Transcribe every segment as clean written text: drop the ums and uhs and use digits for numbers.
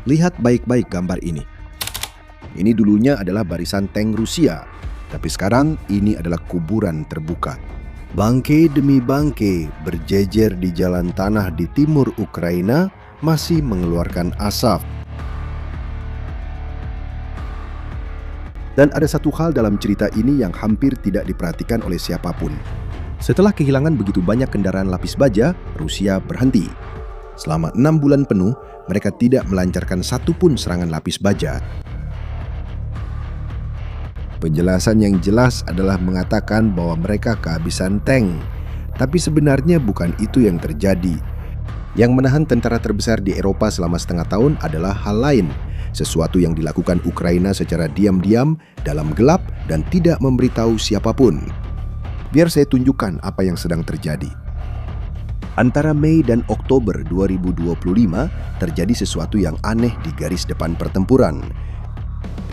Lihat baik-baik gambar ini. Ini dulunya adalah barisan tank Rusia, tapi sekarang ini adalah kuburan terbuka. Bangkai demi bangkai berjejer di jalan tanah di timur Ukraina masih mengeluarkan asap. Dan ada satu hal dalam cerita ini yang hampir tidak diperhatikan oleh siapapun. Setelah kehilangan begitu banyak kendaraan lapis baja, Rusia berhenti. Selama 6 bulan penuh, mereka tidak melancarkan satupun serangan lapis baja. Penjelasan yang jelas adalah mengatakan bahwa mereka kehabisan tank. Tapi sebenarnya bukan itu yang terjadi. Yang menahan tentara terbesar di Eropa selama setengah tahun adalah hal lain. Sesuatu yang dilakukan Ukraina secara diam-diam, dalam gelap, dan tidak memberitahu siapapun. Biar saya tunjukkan apa yang sedang terjadi. Antara Mei dan Oktober 2025 terjadi sesuatu yang aneh di garis depan pertempuran.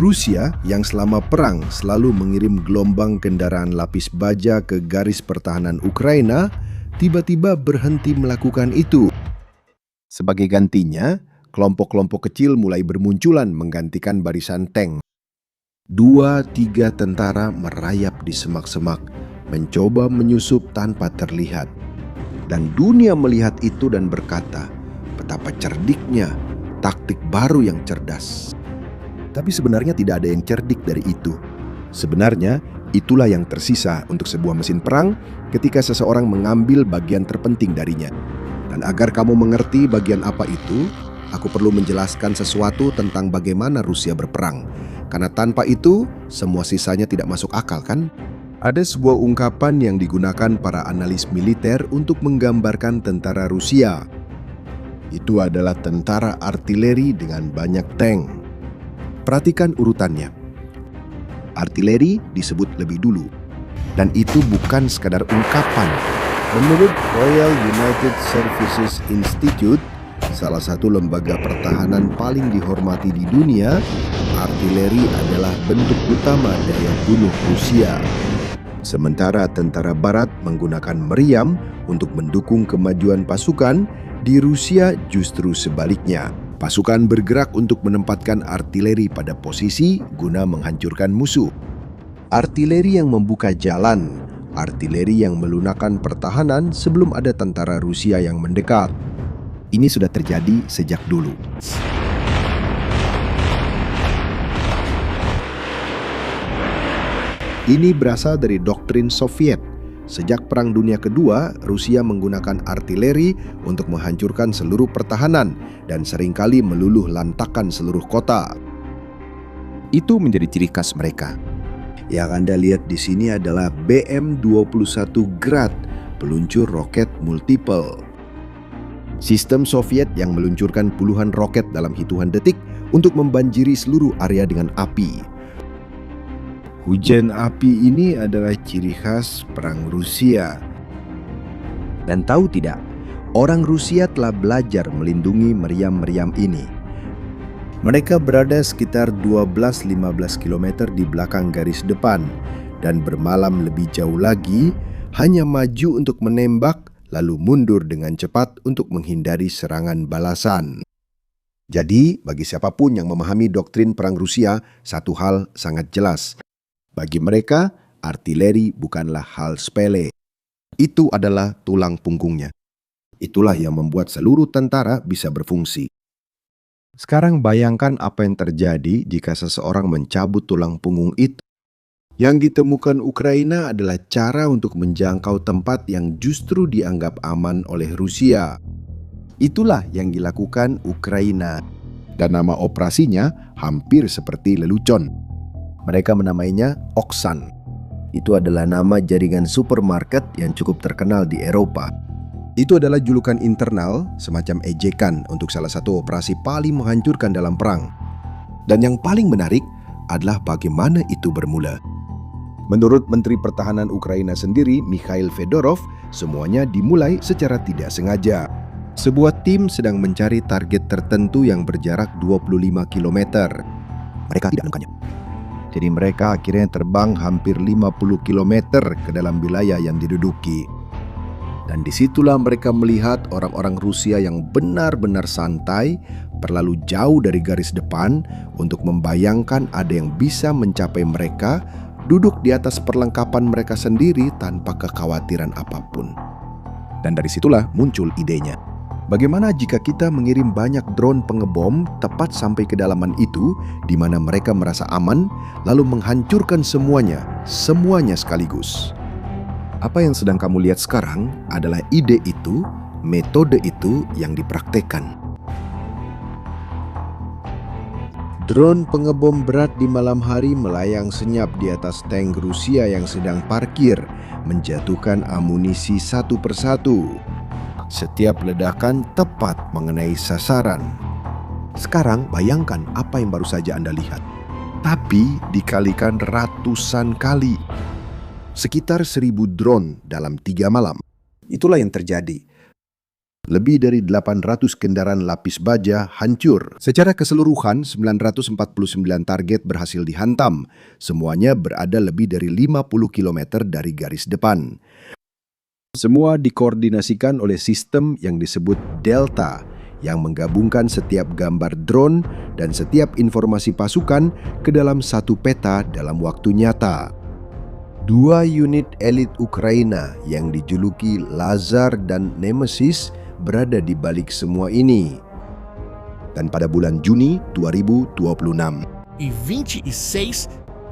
Rusia yang selama perang selalu mengirim gelombang kendaraan lapis baja ke garis pertahanan Ukraina, tiba-tiba berhenti melakukan itu. Sebagai gantinya, kelompok-kelompok kecil mulai bermunculan menggantikan barisan tank. 2-3 tentara merayap di semak-semak, mencoba menyusup tanpa terlihat. Dan dunia melihat itu dan berkata, betapa cerdiknya, taktik baru yang cerdas. Tapi sebenarnya tidak ada yang cerdik dari itu. Sebenarnya, itulah yang tersisa untuk sebuah mesin perang ketika seseorang mengambil bagian terpenting darinya. Dan agar kamu mengerti bagian apa itu, aku perlu menjelaskan sesuatu tentang bagaimana Rusia berperang. Karena tanpa itu, semua sisanya tidak masuk akal, kan? Ada sebuah ungkapan yang digunakan para analis militer untuk menggambarkan tentara Rusia. Itu adalah tentara artileri dengan banyak tank. Perhatikan urutannya. Artileri disebut lebih dulu. Dan itu bukan sekadar ungkapan. Menurut Royal United Services Institute, salah satu lembaga pertahanan paling dihormati di dunia, artileri adalah bentuk utama daya bunuh Rusia. Sementara tentara barat menggunakan meriam untuk mendukung kemajuan pasukan, di Rusia justru sebaliknya. Pasukan bergerak untuk menempatkan artileri pada posisi guna menghancurkan musuh. Artileri yang membuka jalan, artileri yang melunakkan pertahanan sebelum ada tentara Rusia yang mendekat. Ini sudah terjadi sejak dulu. Ini berasal dari doktrin Soviet. Sejak Perang Dunia Kedua, Rusia menggunakan artileri untuk menghancurkan seluruh pertahanan dan seringkali meluluh lantakkan seluruh kota. Itu menjadi ciri khas mereka. Yang Anda lihat di sini adalah BM-21 Grad, peluncur roket multiple. Sistem Soviet yang meluncurkan puluhan roket dalam hitungan detik untuk membanjiri seluruh area dengan api. Hujan api ini adalah ciri khas perang Rusia. Dan tahu tidak, orang Rusia telah belajar melindungi meriam-meriam ini. Mereka berada sekitar 12-15 km di belakang garis depan dan bermalam lebih jauh lagi, hanya maju untuk menembak lalu mundur dengan cepat untuk menghindari serangan balasan. Jadi, bagi siapapun yang memahami doktrin perang Rusia, satu hal sangat jelas. Bagi mereka, artileri bukanlah hal sepele. Itu adalah tulang punggungnya. Itulah yang membuat seluruh tentara bisa berfungsi. Sekarang bayangkan apa yang terjadi jika seseorang mencabut tulang punggung itu. Yang ditemukan Ukraina adalah cara untuk menjangkau tempat yang justru dianggap aman oleh Rusia. Itulah yang dilakukan Ukraina. Dan nama operasinya hampir seperti lelucon. Mereka menamainya Oksan. Itu adalah nama jaringan supermarket yang cukup terkenal di Eropa. Itu adalah julukan internal, semacam ejekan untuk salah satu operasi paling menghancurkan dalam perang. Dan yang paling menarik adalah bagaimana itu bermula. Menurut Menteri Pertahanan Ukraina sendiri, Mikhail Fedorov, semuanya dimulai secara tidak sengaja. Sebuah tim sedang mencari target tertentu yang berjarak 25 km. Mereka tidak menemukannya. Jadi mereka akhirnya terbang hampir 50 km ke dalam wilayah yang diduduki. Dan disitulah mereka melihat orang-orang Rusia yang benar-benar santai terlalu jauh dari garis depan untuk membayangkan ada yang bisa mencapai mereka duduk di atas perlengkapan mereka sendiri tanpa kekhawatiran apapun. Dan dari situlah muncul idenya. Bagaimana jika kita mengirim banyak drone pengebom tepat sampai kedalaman itu, di mana mereka merasa aman, lalu menghancurkan semuanya sekaligus. Apa yang sedang kamu lihat sekarang adalah ide itu, metode itu yang dipraktekkan. Drone pengebom berat di malam hari melayang senyap di atas tank Rusia yang sedang parkir, menjatuhkan amunisi satu persatu. Setiap ledakan tepat mengenai sasaran. Sekarang bayangkan apa yang baru saja Anda lihat, tapi dikalikan ratusan kali. Sekitar 1000 drone dalam 3 malam. Itulah yang terjadi. Lebih dari 800 kendaraan lapis baja hancur. Secara keseluruhan, 949 target berhasil dihantam. Semuanya berada lebih dari 50 km dari garis depan. Semua dikoordinasikan oleh sistem yang disebut Delta, yang menggabungkan setiap gambar drone dan setiap informasi pasukan ke dalam satu peta dalam waktu nyata. 2 unit elit Ukraina yang dijuluki Lazar dan Nemesis berada di balik semua ini. Dan pada bulan Juni 2026,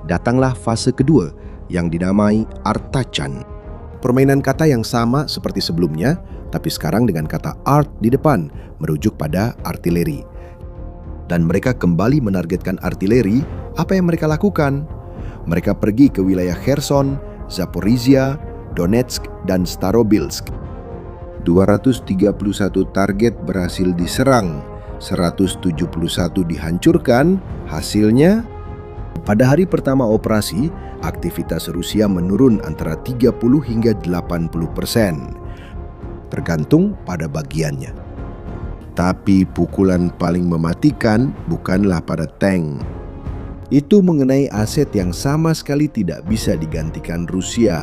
datanglah fase kedua yang dinamai Artachan. Permainan kata yang sama seperti sebelumnya, tapi sekarang dengan kata art di depan, merujuk pada artileri. Dan mereka kembali menargetkan artileri. Apa yang mereka lakukan? Mereka pergi ke wilayah Kherson, Zaporizhia, Donetsk, dan Starobilsk. 231 target berhasil diserang, 171 dihancurkan. Hasilnya, pada hari pertama operasi, aktivitas Rusia menurun antara 30 hingga 80%, tergantung pada bagiannya. Tapi pukulan paling mematikan bukanlah pada tank. Itu mengenai aset yang sama sekali tidak bisa digantikan Rusia,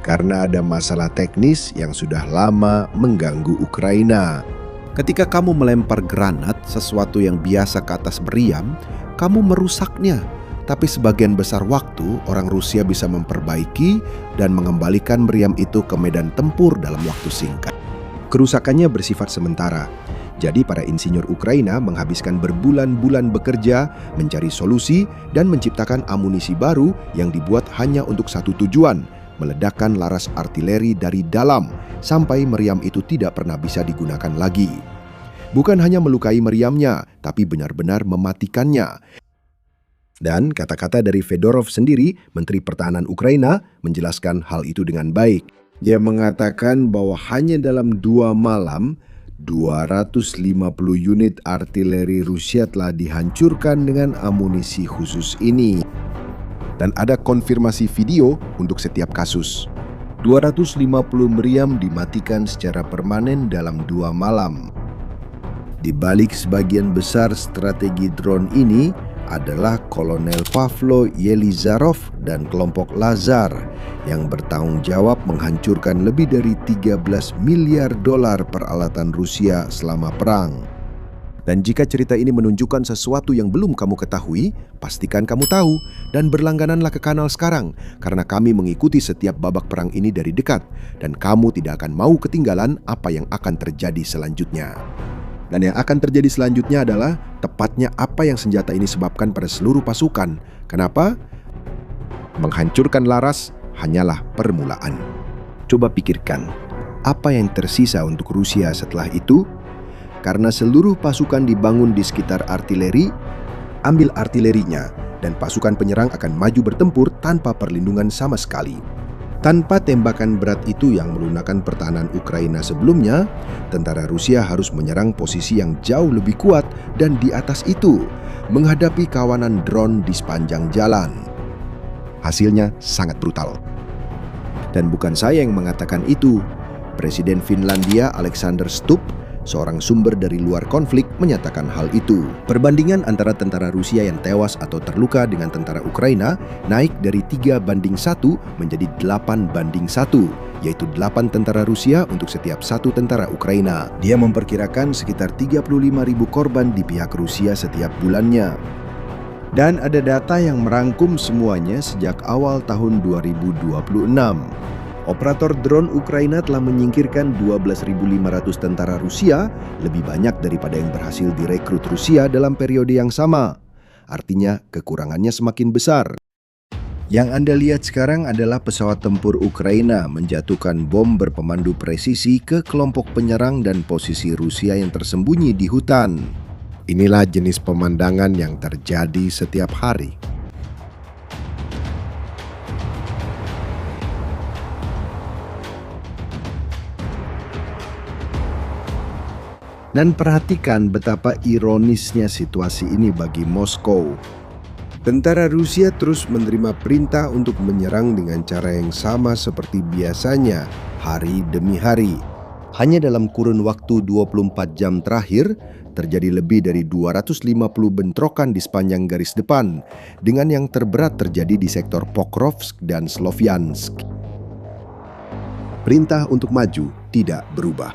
karena ada masalah teknis yang sudah lama mengganggu Ukraina. Ketika kamu melempar granat, sesuatu yang biasa ke atas meriam, kamu merusaknya. Tapi sebagian besar waktu, orang Rusia bisa memperbaiki dan mengembalikan meriam itu ke medan tempur dalam waktu singkat. Kerusakannya bersifat sementara. Jadi para insinyur Ukraina menghabiskan berbulan-bulan bekerja, mencari solusi, dan menciptakan amunisi baru yang dibuat hanya untuk satu tujuan: meledakkan laras artileri dari dalam sampai meriam itu tidak pernah bisa digunakan lagi. Bukan hanya melukai meriamnya, tapi benar-benar mematikannya. Dan kata-kata dari Fedorov sendiri, Menteri Pertahanan Ukraina, menjelaskan hal itu dengan baik. Dia mengatakan bahwa hanya dalam 2 malam, 250 unit artileri Rusia telah dihancurkan dengan amunisi khusus ini. Dan ada konfirmasi video untuk setiap kasus. 250 meriam dimatikan secara permanen dalam 2 malam. Di balik sebagian besar strategi drone ini adalah Kolonel Pavlo Yelizarov dan kelompok Lazar yang bertanggung jawab menghancurkan lebih dari 13 miliar dolar peralatan Rusia selama perang. Dan jika cerita ini menunjukkan sesuatu yang belum kamu ketahui, pastikan kamu tahu dan berlanggananlah ke kanal sekarang, karena kami mengikuti setiap babak perang ini dari dekat dan kamu tidak akan mau ketinggalan apa yang akan terjadi selanjutnya. Dan yang akan terjadi selanjutnya adalah tepatnya apa yang senjata ini sebabkan pada seluruh pasukan. Kenapa? Menghancurkan laras hanyalah permulaan. Coba pikirkan, apa yang tersisa untuk Rusia setelah itu? Karena seluruh pasukan dibangun di sekitar artileri, ambil artilerinya, dan pasukan penyerang akan maju bertempur tanpa perlindungan sama sekali. Tanpa tembakan berat itu yang melunakkan pertahanan Ukraina sebelumnya, tentara Rusia harus menyerang posisi yang jauh lebih kuat dan di atas itu, menghadapi kawanan drone di sepanjang jalan. Hasilnya sangat brutal. Dan bukan saya yang mengatakan itu. Presiden Finlandia Alexander Stubb seorang sumber dari luar konflik, menyatakan hal itu. Perbandingan antara tentara Rusia yang tewas atau terluka dengan tentara Ukraina naik dari 3:1 menjadi 8:1, yaitu 8 tentara Rusia untuk setiap 1 tentara Ukraina. Dia memperkirakan sekitar 35.000 korban di pihak Rusia setiap bulannya. Dan ada data yang merangkum semuanya sejak awal tahun 2026. Operator drone Ukraina telah menyingkirkan 12.500 tentara Rusia, lebih banyak daripada yang berhasil direkrut Rusia dalam periode yang sama. Artinya, kekurangannya semakin besar. Yang Anda lihat sekarang adalah pesawat tempur Ukraina menjatuhkan bom berpemandu presisi ke kelompok penyerang dan posisi Rusia yang tersembunyi di hutan. Inilah jenis pemandangan yang terjadi setiap hari. Dan perhatikan betapa ironisnya situasi ini bagi Moskow. Tentara Rusia terus menerima perintah untuk menyerang dengan cara yang sama seperti biasanya, hari demi hari. Hanya dalam kurun waktu 24 jam terakhir, terjadi lebih dari 250 bentrokan di sepanjang garis depan, dengan yang terberat terjadi di sektor Pokrovsk dan Sloviansk. Perintah untuk maju tidak berubah.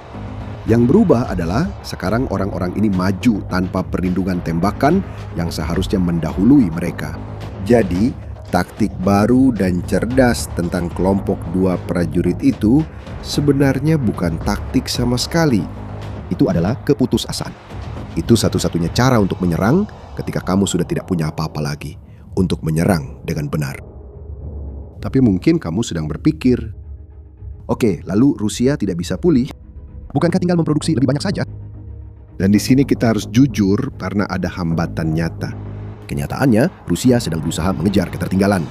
Yang berubah adalah sekarang orang-orang ini maju tanpa perlindungan tembakan yang seharusnya mendahului mereka. Jadi, taktik baru dan cerdas tentang kelompok 2 prajurit itu sebenarnya bukan taktik sama sekali. Itu adalah keputusasaan. Itu satu-satunya cara untuk menyerang ketika kamu sudah tidak punya apa-apa lagi, untuk menyerang dengan benar. Tapi mungkin kamu sedang berpikir, oke, lalu Rusia tidak bisa pulih? Bukankah tinggal memproduksi lebih banyak saja? Dan di sini kita harus jujur karena ada hambatan nyata. Kenyataannya, Rusia sedang berusaha mengejar ketertinggalan.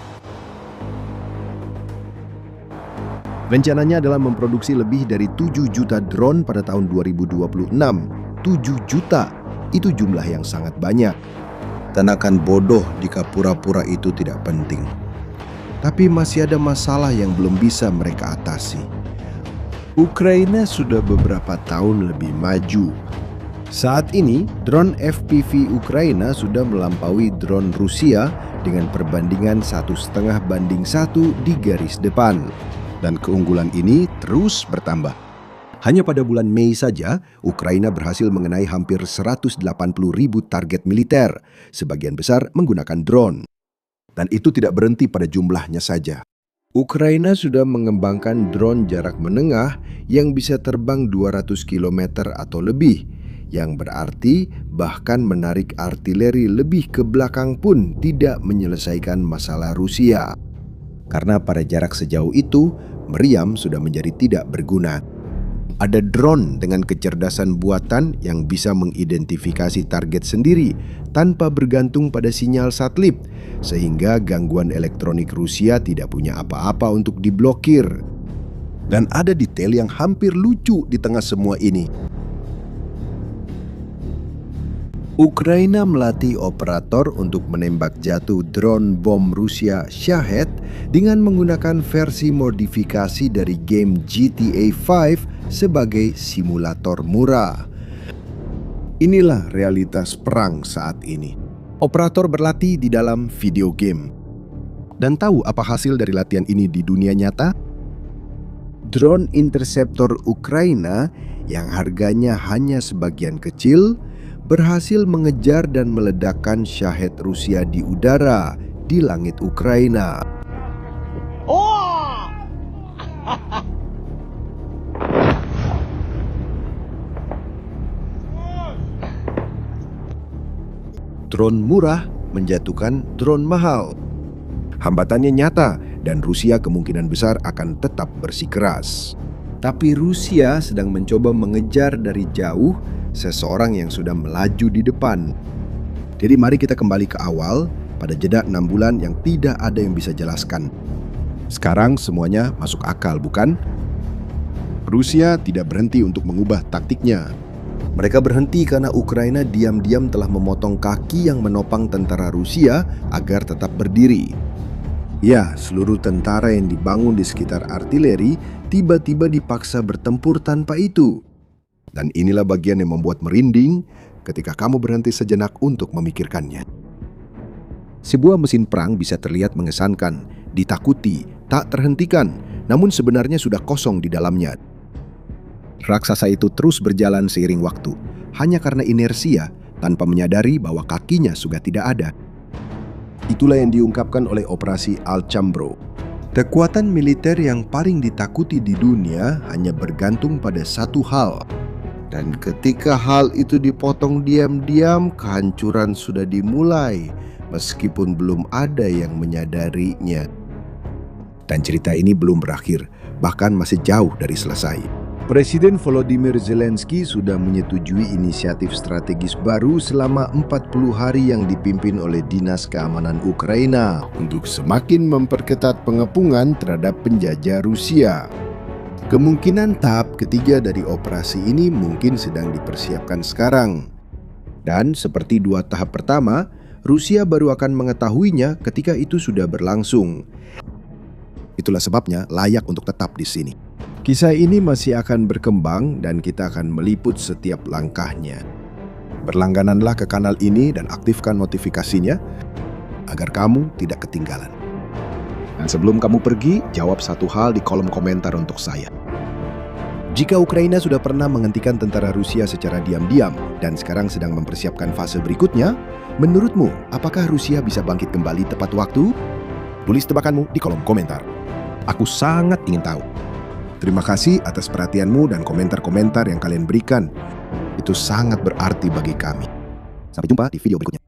Rencananya adalah memproduksi lebih dari 7 juta drone pada tahun 2026. 7 juta, itu jumlah yang sangat banyak. Dan akan bodoh jika pura-pura itu tidak penting. Tapi masih ada masalah yang belum bisa mereka atasi. Ukraina sudah beberapa tahun lebih maju. Saat ini, drone FPV Ukraina sudah melampaui drone Rusia dengan perbandingan 1,5:1 di garis depan. Dan keunggulan ini terus bertambah. Hanya pada bulan Mei saja, Ukraina berhasil mengenai hampir 180.000 target militer, sebagian besar menggunakan drone. Dan itu tidak berhenti pada jumlahnya saja. Ukraina sudah mengembangkan drone jarak menengah yang bisa terbang 200 km atau lebih, yang berarti bahkan menarik artileri lebih ke belakang pun tidak menyelesaikan masalah Rusia. Karena pada jarak sejauh itu, meriam sudah menjadi tidak berguna. Ada drone dengan kecerdasan buatan yang bisa mengidentifikasi target sendiri tanpa bergantung pada sinyal satelit, sehingga gangguan elektronik Rusia tidak punya apa-apa untuk diblokir. Dan ada detail yang hampir lucu di tengah semua ini. Ukraina melatih operator untuk menembak jatuh drone bom Rusia Shahed dengan menggunakan versi modifikasi dari game GTA 5 sebagai simulator murah. Inilah realitas perang saat ini. Operator berlatih di dalam video game. Dan tahu apa hasil dari latihan ini di dunia nyata? Drone interceptor Ukraina yang harganya hanya sebagian kecil berhasil mengejar dan meledakkan Shahed Rusia di udara di langit Ukraina. Drone murah menjatuhkan drone mahal. Hambatannya nyata dan Rusia kemungkinan besar akan tetap bersikeras. Tapi Rusia sedang mencoba mengejar dari jauh seseorang yang sudah melaju di depan. Jadi mari kita kembali ke awal pada jeda 6 bulan yang tidak ada yang bisa jelaskan. Sekarang semuanya masuk akal, bukan? Rusia tidak berhenti untuk mengubah taktiknya. Mereka berhenti karena Ukraina diam-diam telah memotong kaki yang menopang tentara Rusia agar tetap berdiri. Ya, seluruh tentara yang dibangun di sekitar artileri tiba-tiba dipaksa bertempur tanpa itu. Dan inilah bagian yang membuat merinding ketika kamu berhenti sejenak untuk memikirkannya. Sebuah mesin perang bisa terlihat mengesankan, ditakuti, tak terhentikan, namun sebenarnya sudah kosong di dalamnya. Raksasa itu terus berjalan seiring waktu, hanya karena inersia, tanpa menyadari bahwa kakinya sudah tidak ada. Itulah yang diungkapkan oleh Operasi Alchambro. Kekuatan militer yang paling ditakuti di dunia hanya bergantung pada satu hal. Dan ketika hal itu dipotong diam-diam, kehancuran sudah dimulai, meskipun belum ada yang menyadarinya. Dan cerita ini belum berakhir, bahkan masih jauh dari selesai. Presiden Volodymyr Zelensky sudah menyetujui inisiatif strategis baru selama 40 hari yang dipimpin oleh Dinas Keamanan Ukraina untuk semakin memperketat pengepungan terhadap penjajah Rusia. Kemungkinan tahap ketiga dari operasi ini mungkin sedang dipersiapkan sekarang. Dan seperti 2 tahap pertama, Rusia baru akan mengetahuinya ketika itu sudah berlangsung. Itulah sebabnya layak untuk tetap di sini. Kisah ini masih akan berkembang dan kita akan meliput setiap langkahnya. Berlanggananlah ke kanal ini dan aktifkan notifikasinya agar kamu tidak ketinggalan. Dan sebelum kamu pergi, jawab satu hal di kolom komentar untuk saya. Jika Ukraina sudah pernah menghentikan tentara Rusia secara diam-diam dan sekarang sedang mempersiapkan fase berikutnya, menurutmu apakah Rusia bisa bangkit kembali tepat waktu? Tulis tebakanmu di kolom komentar. Aku sangat ingin tahu. Terima kasih atas perhatianmu dan komentar-komentar yang kalian berikan. Itu sangat berarti bagi kami. Sampai jumpa di video berikutnya.